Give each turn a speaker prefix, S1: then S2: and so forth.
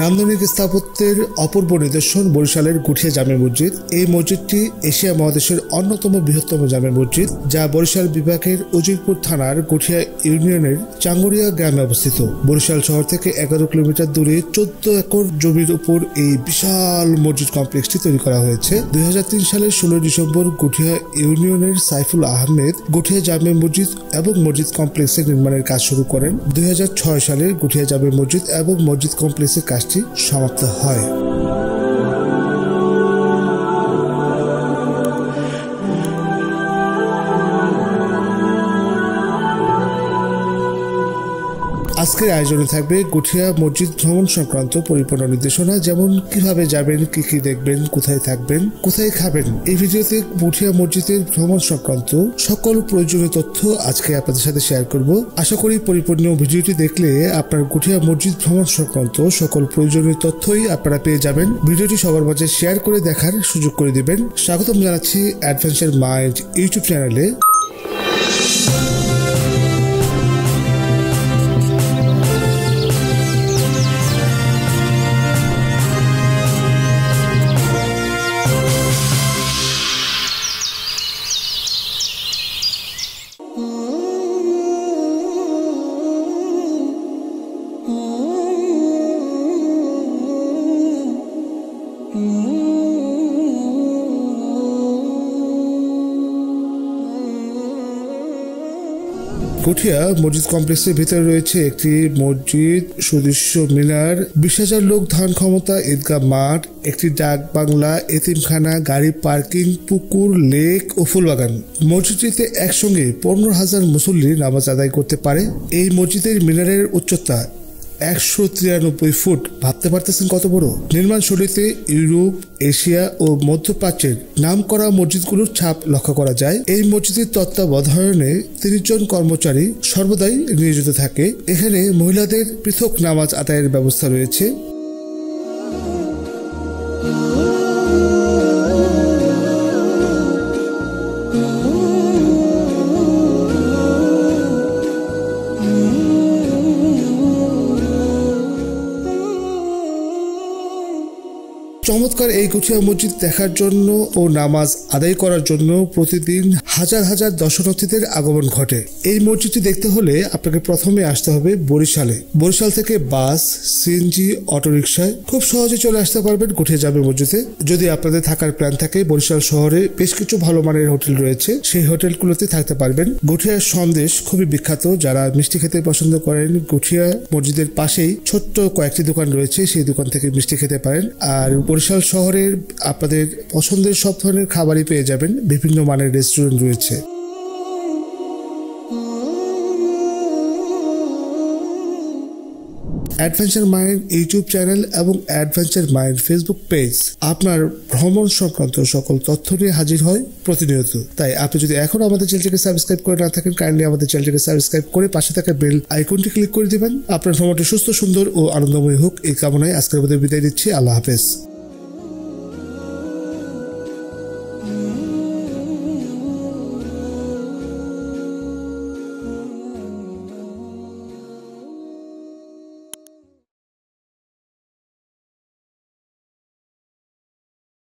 S1: নান্দনিক স্থাপত্যের অপূর্ব নিদর্শন বরিশালের গুঠিয়া জামে মসজিদ। এই মসজিদটি এশিয়া মহাদেশের অন্যতম বৃহত্তম জামে মসজিদ, যা বরিশাল বিভাগের উজিরপুর থানার গুঠিয়া ইউনিয়নের চাঙ্গুরিয়া গ্রামে অবস্থিত। বরিশাল শহর থেকে 11 কিলোমিটার দূরে 14 একর জমির উপর এই বিশাল মসজিদ কমপ্লেক্সটি তৈরি করা হয়েছে। 2003 সালের 16 ডিসেম্বর গুঠিয়া ইউনিয়নের সাইফুল আহমেদ গুঠিয়া জামে মসজিদ এবং মসজিদ কমপ্লেক্সের নির্মাণের কাজ শুরু করেন। 2006 সালে গুঠিয়া জামে মসজিদ এবং মসজিদ কমপ্লেক্সের কাজটি সমাপ্ত হয়। আজকের আয়োজনে থাকবে গুঠিয়া মসজিদ ভ্রমণ সংক্রান্ত পরিপূর্ণ নির্দেশনা, যেমন কিভাবে যাবেন, কি কি দেখবেন, কোথায় থাকবেন, কোথায় খাবেন। এই ভিডিওতে গুঠিয়া মসজিদের ভ্রমণ সংক্রান্ত সকল প্রয়োজনীয় তথ্য আজকে আপনাদের সাথে শেয়ার করব। আশা করি পরিপূর্ণ ভিডিওটি দেখলে আপনার গুঠিয়া মসজিদ ভ্রমণ সংক্রান্ত সকল প্রয়োজনীয় তথ্যই আপনারা পেয়ে যাবেন। ভিডিওটি সবার মাঝে শেয়ার করে দেখার সুযোগ করে দিবেন। স্বাগতম জানাচ্ছি অ্যাডভেঞ্চার মাইন্ড ইউটিউব চ্যানেলে। গুঠিয়া মসজিদ কমপ্লেক্সের ভিতরে রয়েছে একটি মসজিদ, সুদৃশ্য মিনার, 20,000 লোক ধারণ ক্ষমতা, ঈদগাহ মাঠ, একটি ডাক বাংলা, এতিমখানা, গাড়ি পার্কিং, পুকুর, লেক ও ফুলবাগান। মসজিদটিতে একসঙ্গে 15,000 মুসল্লি নামাজ আদায় করতে পারে। এই মসজিদের মিনারের উচ্চতা 193 ফুট। ভাবতে পারতেছেন কত বড়। নির্মাণ শৈলীতে ইউরোপ, এশিয়া ও মধ্যপ্রাচ্যের নাম করা মসজিদগুলোর ছাপ লক্ষ্য করা যায়। এই মসজিদের তত্ত্বাবধানে 30 জন কর্মচারী সর্বদাই নিয়োজিত থাকে। এখানে মহিলাদের পৃথক নামাজ আদায়ের ব্যবস্থা রয়েছে। চমৎকার এই গুঠিয়া মসজিদ দেখার জন্য ও নামাজ আদায় করার জন্য প্রতিদিন হাজার হাজার দর্শনার্থীদের আগমন ঘটে। এই মসজিদটি দেখতে হলে আপনাকে প্রথমে আসতে হবে বরিশালে। বরিশাল থেকে বাস, সিএনজি, অটোরিকশায় খুব সহজে চলে আসতে পারবেন গুঠিয়া জামে মসজিদে। যদি আপনাদের থাকার প্ল্যান থাকে, বরিশাল শহরে বেশ কিছু ভালো মানের হোটেল রয়েছে, সেই হোটেলগুলোতে থাকতে পারবেন। গুঠিয়ার সন্দেশ খুবই বিখ্যাত। যারা মিষ্টি খেতে পছন্দ করেন, গুঠিয়া মসজিদের পাশেই ছোট্ট কয়েকটি দোকান রয়েছে, সেই দোকান থেকে মিষ্টি খেতে পারেন। আর বরিশাল শহরের আপনাদের পছন্দের সব ধরনের খাবারই পেয়ে যাবেন। বিভিন্ন মানের রেস্টুরেন্ট রয়েছে। অ্যাডভেঞ্চার মাইন্ড ইউটিউব চ্যানেল এবং অ্যাডভেঞ্চার মাইন্ড ফেসবুক পেজ আপনার ভ্রমণ সংক্রান্ত সকল তথ্য নিয়ে হাজির হয় প্রতিনিয়ত। তাই আপনি যদি এখনো আমাদের চ্যানেলটিকে সাবস্ক্রাইব করে না থাকেন, কাইন্ডলি আমাদের চ্যানেলটিকে সাবস্ক্রাইব করে পাশে থাকা বেল আইকনটি ক্লিক করে দিবেন। আপনার ভ্রমণটি সুস্থ, সুন্দর ও আনন্দময় হোক এই কামনায় আজকের মধ্যে বিদায় দিচ্ছি। আল্লাহ হাফেজ।